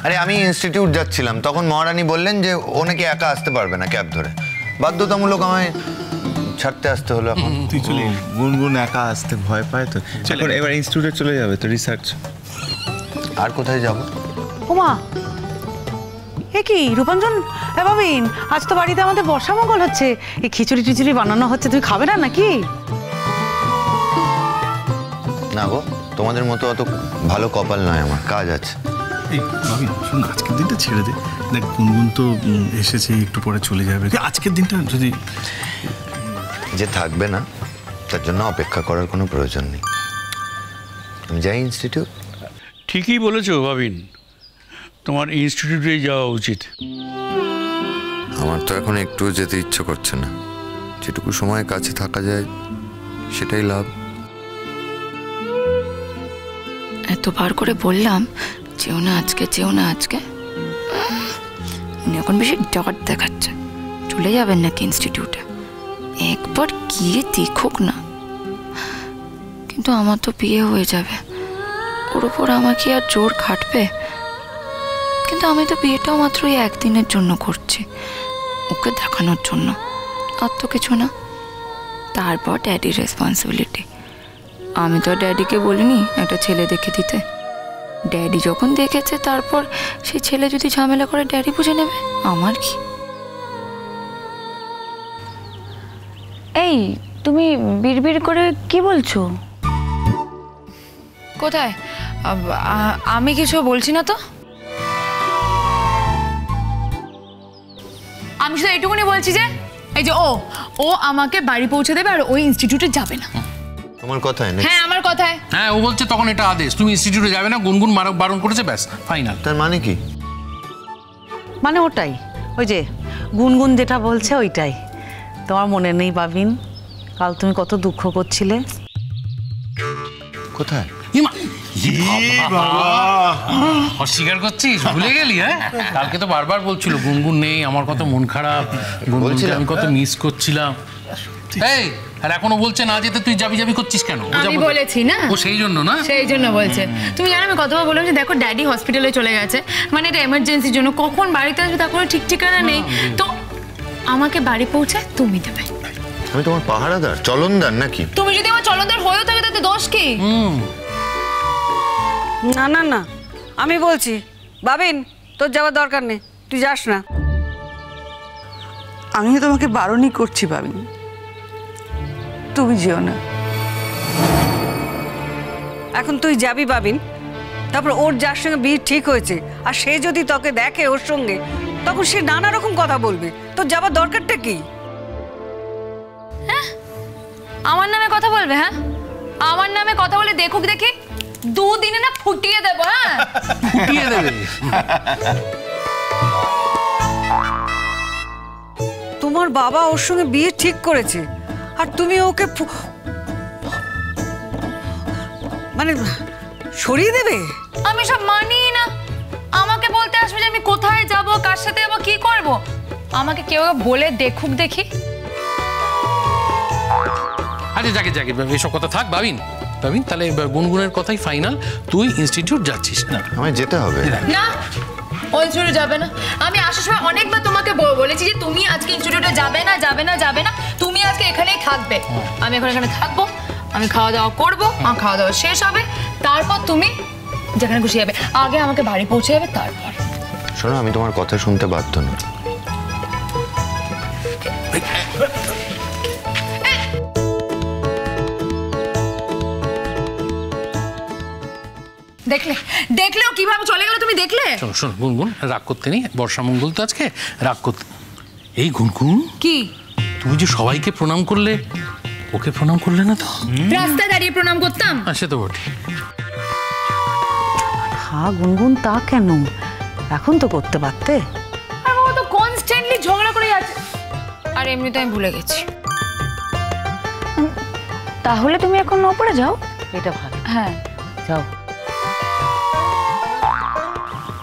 আরে আমি ইনস্টিটিউট যাচ্ছিলাম, তখন মহারানী বললেন যে ও নাকি একা আসতে পারবে না ক্যাব ধরে, বাধ্যতামূলক আমায় ছাড়তে আসতে হলো। এখন তুই চলে গুনগুন একা আসতে ভয় পায় তো, এখন এবার ইনস্টিটিউটে চলে যাবে তো রিসার্চ। আর কোথায় যাব? ওমা, এ কি রূপাঞ্জন, এ বাবিন, আজ তো বাড়িতে আমাদের বর্ষা মঙ্গল হচ্ছে, এই খিচুড়ি টিচুড়ি বানানো হচ্ছে, তুমি খাবে না নাকি? না গো, তোমাদের মতো অত ভালো কপাল নয় আমার, কাজ আছে। এই ভাবিন শোন, আজকের দিনটা ছেড়ে দে, দেখ গুনগুন তো এসেছে, একটু পরে চলে যাবে, আজকের দিনটা যদি যে থাকবে না তার জন্য অপেক্ষা করার কোনো প্রয়োজন নেই। আমি যাই ইনস্টিটিউট। ঠিকই বলেছো ভাবিন, তোমার ইনস্টিটিউটেই যাওয়া উচিত। আমার তো এখন একটুও যেতে ইচ্ছে করছে না, যেটুকু সময় কাছে থাকা যায় সেটাই লাভ। এতবার করে বললাম যেও না আজকে, যেও না আজকে, উনি এখন বেশি ডট দেখাচ্ছে। চলে যাবেন নাকি ইনস্টিটিউটে? একবার গিয়ে দেখুক না। কিন্তু আমার তো বিয়ে হয়ে যাবে, ওর ওপর আমাকে আর জোর খাটবে? কিন্তু আমি তো বিয়েটাও মাত্র একদিনের জন্য করছি, ওকে দেখানোর জন্য, আর তো কিছু না। তারপর ড্যাডির রেসপন্সিবিলিটি। আমি তো ড্যাডিকে বলিনি একটা ছেলে দেখে দিতে। ড্যাডি যখন দেখেছে, তারপর সেই ছেলে যদি ঝামেলা করে ড্যাডি বুঝে নেবে, আমার কি? এই তুমি বিড়বিড় করে কি বলছো? কোথায়? আমি কিছু বলছি না তো। আমি শুধু এইটুকুনি বলছি যে এই যে ও আমাকে বাড়ি পৌঁছে দেবে আর ওই ইনস্টিটিউটে যাবে না। তোমার কথায় না? হ্যাঁ আমার কথায়। হ্যাঁ, ও বলছে তখন এটা আদেশ, তুমি ইনস্টিটিউটে যাবে না, গুনগুন বারণ করেছে, ব্যাস ফাইনাল। তার মানে কি? মানে ওটাই, ওই যে গুনগুন যেটা বলছে ওইটাই। তোমার মনে নেই বাবিন, কাল তুমি কত দুঃখ করছিলে? কোথায়? অস্বীকার করছিস? ভুলে গেলি? হ্যাঁ, কালকে তো বারবার বলছিল গুনগুন নেই, আমার কত মন খারাপ, গুনগুনকে আমি কত মিস করছিলাম। এই, আর এখনো বলছে না যেতে, তুই যাবি যাবি করছিস কেন? আমি বলেছি না, ও সেই জন্য না, সেই জন্য বলছে। তুমি জানো আমি কতবার বললাম যে দেখো ড্যাডি হসপিটালে চলে গেছে, মানে এটা এমার্জেন্সির জন্য, কখন বাড়িতে আসবে তার কোনো ঠিক ঠিকানা নেই, তো আমাকে বাড়ি পৌঁছে তুমি দেবে। আমি তোমার পাহারাদার, চলনদার নাকি? তুমি যদি আমার চলনদার হয়েও থাকে তাতে দোষ কি? না না না, আমি বলছি বাবিন, তোর যাওয়ার দরকার নেই, তুই যাস না। আমি তোমাকে বারণই করছি বাবিন, তুমি যেও না। এখন তুই যাবি বাবিন, তারপর ওর যার সঙ্গে বিয়ে ঠিক হয়েছে আর সে যদি তোকে দেখে ওর সঙ্গে, তখন সে নানা রকম কথা বলবে, তোর যাবার দরকারটা কি? হ্যাঁ, আমার নামে কথা বলবে? হ্যাঁ, আমার নামে কথা বলে দেখুক, দেখি দুদিনে না ফুটিয়ে দেবো। হ্যাঁ, ফুটিয়ে দেবে। তোমার বাবা ওর সঙ্গে বিয়ে ঠিক করেছে আর তুমি ওকে মানে সরিয়ে দেবে? আমি সব মানি না। আমাকে বলতে আসবে যে আমি কোথায় যাব, কার সাথে যাবো, কি করব, আমাকে কেউ বলে দেখুক দেখি। আরে যাকে যাকে এসব কথা থাক বাবিন, বাবিন তাহলে গুনগুনের কথাই ফাইনাল, তুই ইনস্টিটিউট যাচ্ছিস না? আমায় যেতে হবে না, ওই ইনস্টিটিউটে যাবে না। আমি আসার সময় অনেকবার তোমাকে বলেছি যে তুমি আজকে ইনস্টিটিউটে যাবে না, যাবে না, যাবে না, তুমি আজকে এখানেই থাকবে। আমি এখন এখানে থাকবো, আমি খাওয়া দাওয়া করবো, আমার খাওয়া দাওয়া শেষ হবে, তারপর তুমি যেখানে খুশি যাবে। আগে আমাকে বাড়ি পৌঁছে যাবে, তারপর। শোনো, আমি তোমার কথা শুনতে বাধ্য না। দেখলে দেখলেও কিভাবে চলে গেল, তুমি দেখলে? শোন শোন গুনগুন, রাগ করতে নেই, বর্ষা মঙ্গল তো আজকে, রাগ করতে। এই গুনগুন, কি তুমি যে সবাইকে প্রণাম করলে, ওকে প্রণাম করলে না তো? রাস্তায় দাঁড়িয়ে প্রণাম করতাম? সে তো বটে। হ্যাঁ গুনগুন, তা কেন? এখন তো করতে পারতে। ও তো কনস্ট্যান্টলি ঝগড়া করে যাচ্ছে, আর এমনিতে আমি ভুলে গেছি। তাহলে তুমি এখন ওপরে যাও, এটা ভালো। হ্যাঁ যাও।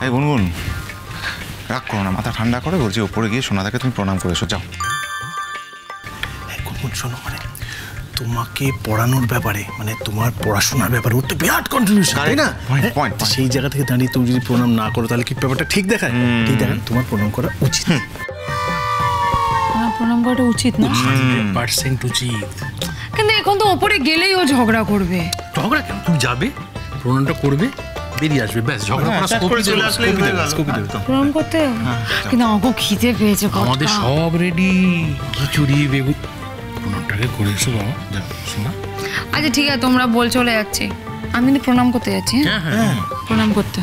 এই গুনগুন, রাগ করো না, মাথা ঠান্ডা করে, বলছি ওপরে গিয়ে সোনাদাকে তুমি প্রণাম করে এসো, যাও। গুনগুন শোনো, মানে তোমাকে পড়ানোর ব্যাপারে, মানে তোমার পড়াশোনার ব্যাপারে ওর তো বিরাট কন্ট্রিবিউশন, তাই না? point. সেই জায়গা থেকে দাঁড়িয়ে তুমি যদি প্রণাম না করো তাহলে কি ব্যাপারটা ঠিক দেখায়? ঠিক দেখায়, তোমার প্রণাম করা উচিত। আমার প্রণাম করাটা উচিত না, 100% উচিত। কিন্তু এখন তো ওপরে গেলেই ও ঝগড়া করবে। ঝগড়া কেন? তুমি যাবে, প্রণামটা করবে, বেরিয়ে আসবে, ব্যাস। ঝগড়া করা স্কোপই চলে আসলেই হয়ে গেল। প্রণাম করতে কিন্তু আমার খুব খিদে পেয়েছে। আমাদের সব রেডি, খিচুড়ি বেগুন। প্রণামটাকে করে এসো বাবা, যাও শোনা। আচ্ছা ঠিক আছে, তোমরা বল, চলে যাচ্ছি। আমি কিন্তু প্রণাম করতে যাচ্ছি। হ্যাঁ, প্রণাম করতে।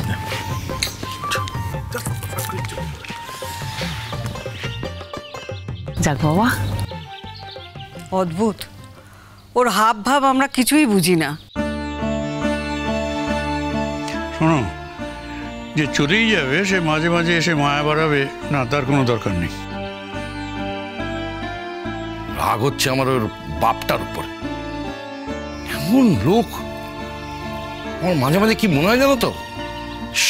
যাক বাবা, অদ্ভুত, ওর হাব ভাব আমরা কিছুই বুঝি না। শোনো, যে চলেই যাবে সে মাঝে মাঝে এসে মায়া বাড়াবে না, তার কোনো দরকার নেই। রাগ হচ্ছে আমার ওর বাপটার উপর। এমন লোক, আমার মাঝে মাঝে কি মনে হয় জানো তো,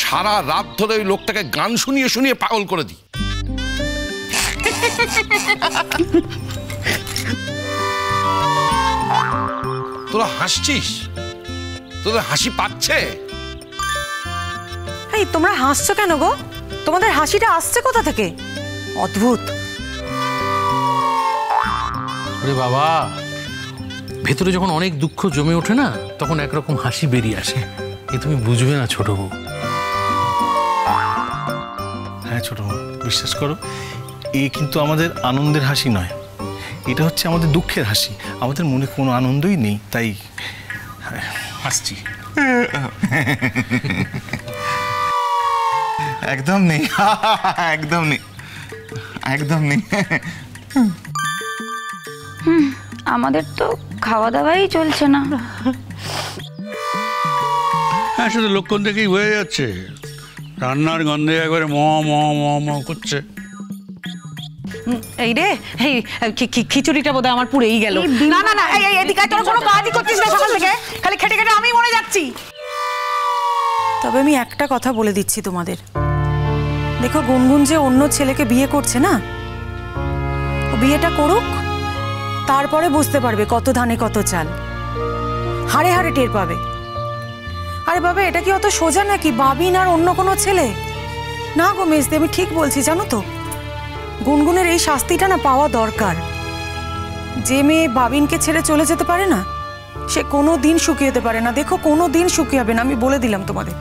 সারা রাত ধরে ওই লোকটাকে গান শুনিয়ে শুনিয়ে পাগল করে দিই। তোরা হাসছিস? তোদের হাসি পাচ্ছে? এই তোমরা হাসছো কেন গো? তোমাদের হাসিটা আসছে কোথা থেকে? অদ্ভুত। আরে বাবা, ভেতরে যখন অনেক দুঃখ জমে ওঠে না, তখন একরকম হাসি বেরিয়ে আসে। এ তুমি বুঝবে না ছোট বউ। হ্যাঁ ছোট বউ, বিশ্বাস করো, এ কিন্তু আমাদের আনন্দের হাসি নয়, এটা হচ্ছে আমাদের দুঃখের হাসি। আমাদের মনে কোনো আনন্দই নেই, তাই হাসছি। একদম নেই, একদম নেই, একদম নেই। আমাদের তো খাওয়া দাওয়াই চলছে না। হ্যাঁ, শুধু লক্ষণ থেকেই হয়ে যাচ্ছে। রান্নার গন্ধে একবারে ম ম ম ম করছে। এই রে, এই খিচুড়িটা বোধহয় আমার পুড়েই গেল। না না না, এই এদিকে তোরা কোনো কাজই করছিস না সকাল থেকে, খালি খেটে খেটে আমি মরে যাচ্ছি। তবে আমি একটা কথা বলে দিচ্ছি তোমাদের, দেখো গুনগুন যে অন্য ছেলেকে বিয়ে করছে না, ও বিয়েটা করুক, তারপরে বুঝতে পারবে কত ধানে কত চাল, হাড়ে হাড়ে টের পাবে। আরে বাবা, এটা কি অত সোজা নাকি বাবিন আর অন্য কোনো ছেলে? না গো মেজদি, আমি ঠিক বলছি জানো তো, গুনগুনের এই শাস্তিটা না পাওয়া দরকার। যে মেয়ে বাবিনকে ছেড়ে চলে যেতে পারে না, সে কোনো দিন সুখী হতে পারে না। দেখো, কোনো দিন সুখী হবে না, আমি বলে দিলাম তোমাদের।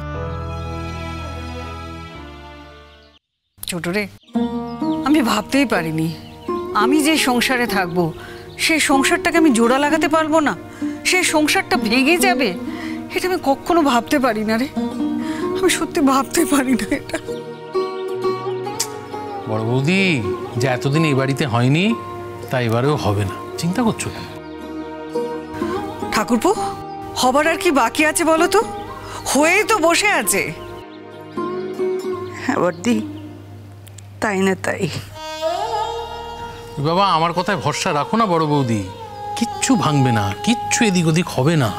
ছোট রে, আমি ভাবতেই পারিনি আমি যে সংসারে থাকবো সেই সংসারটাকে আমি জোড়া লাগাতে পারবো না, সেই সংসারটা ভেঙে যাবে, এটা আমি কখনো ভাবতে পারি না রে। আমি সত্যি ভাবতে পারি না এটা। বড় বৌদি, যে এতদিন এই বাড়িতে হয়নি, তা এবারেও হবে না, চিন্তা করছো কেন? ঠাকুরপো, হবার আর কি বাকি আছে বলো তো? হয়েই তো বসে আছে। হ্যাঁ বর্দি, তাই না তাই। বাবা, আমার কথায় ভরসা রাখো না বড় বৌদি, কিচ্ছু ভাঙবে না, কিচ্ছু এদিক ওদিক হবে না।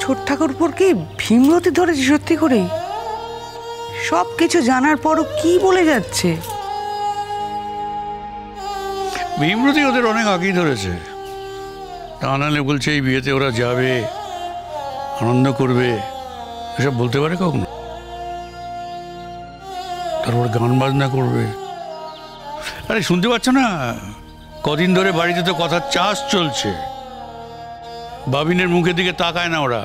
ছোট ঠাকুরপুর কি ভীমরতি ধরেছে সত্যি করে? সব কিছু জানার পরও কি বলে যাচ্ছে? ভীমরতি ওদের অনেক আগেই ধরেছে, তা নাহলে বলছে এই বিয়েতে ওরা যাবে, আনন্দ করবে, এসব বলতে পারে কখনো? তারপর গান বাজনা করবে। আরে শুনতে পাচ্ছ না, কদিন ধরে বাড়িতে তো কথার চাষ চলছে। বাবিনের মুখের দিকে তাকায় না ওরা,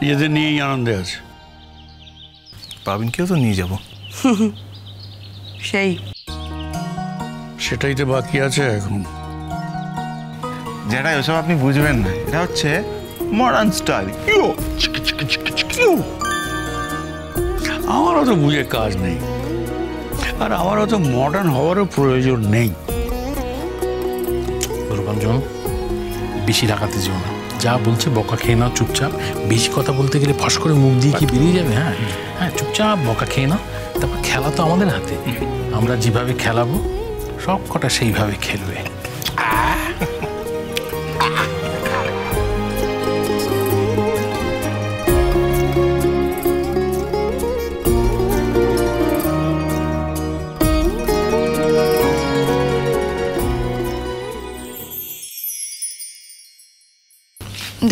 নিজেদের নিয়েই আনন্দে আছে। বাবিনকেও তো নিয়ে যাব। সেটাই তো বাকি আছে এখন। যেটা ওসব আপনি বুঝবেন না, এটা হচ্ছে মডার্ন স্টাইল। আমারও তো বুঝে কাজ নেই, আর আমারও তো মডার্ন হওয়ারও প্রয়োজন নেই। রূপাঞ্জন, বেশি রাখাতে যেও না, যা বলছে বকা খেয়ে নাও চুপচাপ। বেশি কথা বলতে গেলে ফস করে মুখ দিয়ে কি বেরিয়ে যাবে? হ্যাঁ হ্যাঁ, চুপচাপ বকা খেয়ে নাও। তারপর খেলা তো আমাদের হাতে, আমরা যেভাবে খেলাবো সব কটা সেইভাবে খেলবে।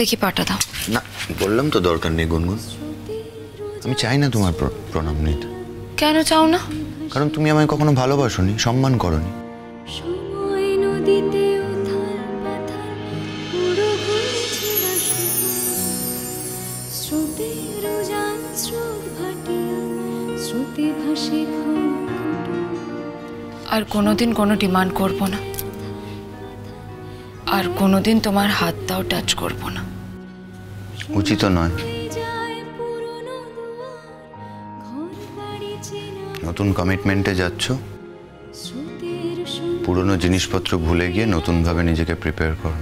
দেখি পাটা দাও। না, বললাম তো দরকার নেই গুনগুন। আমি চাই না তোমার প্রণাম নিতে। কেন চাও না? কারণ তুমি আমায় কখনো ভালোবাসোনি, সম্মান করনি। আর কোনোদিন কোনো ডিমান্ড করব না, আর কোনোদিন তোমার হাতটাও টাচ করব না। উচিত নয়। নতুন কমিটমেন্টে যাচ্ছ, পুরনো জিনিসপত্র ভুলে গিয়ে নতুনভাবে নিজেকে প্রিপেয়ার করো।